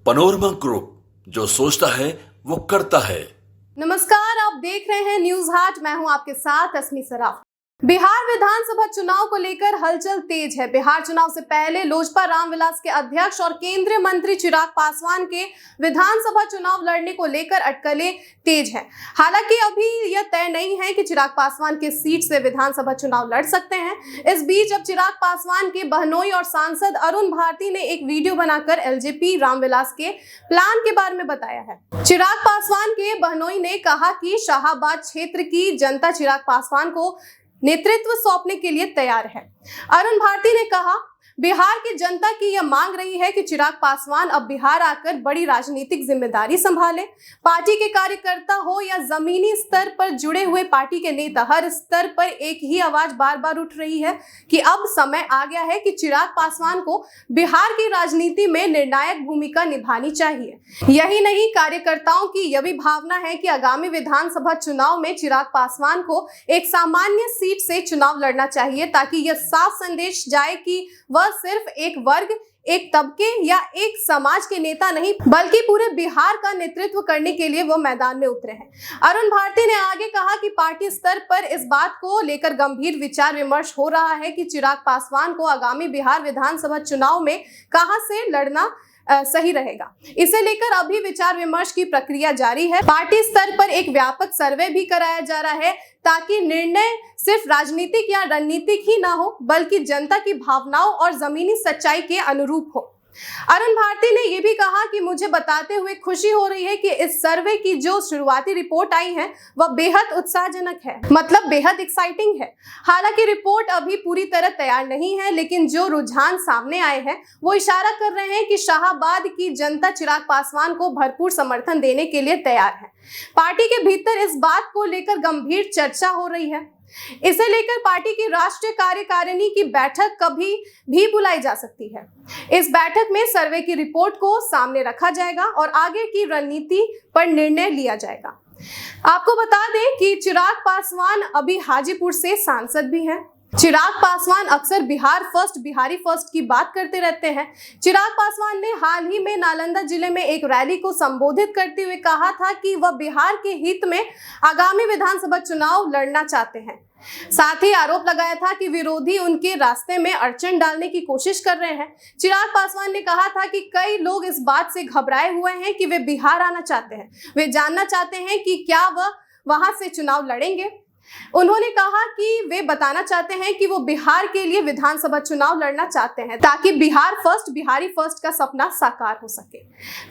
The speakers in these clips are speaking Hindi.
पनोरमा ग्रुप, जो सोचता है वो करता है। नमस्कार, आप देख रहे हैं न्यूज हाट। मैं हूं आपके साथ अस्मी सराफ। बिहार विधानसभा चुनाव को लेकर हलचल तेज है। बिहार चुनाव से पहले लोजपा रामविलास के अध्यक्ष और केंद्रीय मंत्री चिराग पासवान के विधानसभा चुनाव लड़ने को लेकर अटकलें तेज हैं। हालांकि अभी यह तय नहीं है कि चिराग पासवान किस सीट से विधानसभा चुनाव लड़ सकते हैं। इस बीच अब चिराग पासवान के बहनोई और सांसद अरुण भारती ने एक वीडियो बनाकर एलजेपी रामविलास के प्लान के बारे में बताया है। चिराग पासवान के बहनोई ने कहा कि शाहाबाद क्षेत्र की जनता चिराग पासवान को नेतृत्व सौंपने के लिए तैयार है। अरुण भारती ने कहा, बिहार की जनता की यह मांग रही है कि चिराग पासवान अब बिहार आकर बड़ी राजनीतिक जिम्मेदारी संभाले। पार्टी के कार्यकर्ता हो या जमीनी स्तर पर जुड़े हुए पार्टी के नेता, हर स्तर पर एक ही आवाज बार बार उठ रही है कि अब समय आ गया है कि चिराग पासवान को बिहार की राजनीति में निर्णायक भूमिका निभानी चाहिए। यही नहीं, कार्यकर्ताओं की यह भी भावना है कि आगामी विधानसभा चुनाव में चिराग पासवान को एक सामान्य सीट से चुनाव लड़ना चाहिए, ताकि यह साफ संदेश जाए कि वह सिर्फ एक वर्ग, एक तबके या एक समाज के नेता नहीं, बल्कि पूरे बिहार का नेतृत्व करने के लिए वो मैदान में उतरे हैं। अरुण भारती ने आगे कहा कि पार्टी स्तर पर इस बात को लेकर गंभीर विचार विमर्श हो रहा है कि चिराग पासवान को आगामी बिहार विधानसभा चुनाव में कहां से लड़ना सही रहेगा। इसे लेकर अभी विचार विमर्श की प्रक्रिया जारी है। पार्टी स्तर पर एक व्यापक सर्वे भी कराया जा रहा है, ताकि निर्णय सिर्फ राजनीतिक या रणनीतिक ही ना हो, बल्कि जनता की भावनाओं और जमीनी सच्चाई के अनुरूप हो। अरुण भारती ने यह भी कहा कि मुझे बताते हुए खुशी हो रही है कि इस सर्वे की जो शुरुआती रिपोर्ट आई है वह बेहद उत्साहजनक है, मतलब बेहद एक्साइटिंग है। हालांकि रिपोर्ट अभी पूरी तरह तैयार नहीं है, लेकिन जो रुझान सामने आए हैं वो इशारा कर रहे हैं कि शाहाबाद की जनता चिराग पासवान को भरपूर समर्थन देने के लिए तैयार है। पार्टी के भीतर इस बात को लेकर गंभीर चर्चा हो रही है। इसे लेकर पार्टी की राष्ट्रीय कार्यकारिणी की बैठक कभी भी बुलाई जा सकती है। इस बैठक में सर्वे की रिपोर्ट को सामने रखा जाएगा और आगे की रणनीति पर निर्णय लिया जाएगा। आपको बता दें कि चिराग पासवान अभी हाजीपुर से सांसद भी हैं। चिराग पासवान अक्सर बिहार फर्स्ट, बिहारी फर्स्ट की बात करते रहते हैं। चिराग पासवान ने हाल ही में नालंदा जिले में एक रैली को संबोधित करते हुए कहा था कि वह बिहार के हित में आगामी विधानसभा चुनाव लड़ना चाहते हैं। साथ ही आरोप लगाया था कि विरोधी उनके रास्ते में अड़चन डालने की कोशिश कर रहे हैं। चिराग पासवान ने कहा था कि कई लोग इस बात से घबराए हुए हैं कि वे बिहार आना चाहते हैं। वे जानना चाहते हैं कि क्या वह वहां से चुनाव लड़ेंगे। उन्होंने कहा कि वे बताना चाहते हैं कि वो बिहार के लिए विधानसभा चुनाव लड़ना चाहते हैं, ताकि बिहार फर्स्ट, बिहारी फर्स्ट का सपना साकार हो सके।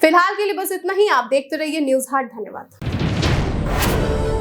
फिलहाल के लिए बस इतना ही। आप देखते रहिए न्यूज हाट। धन्यवाद।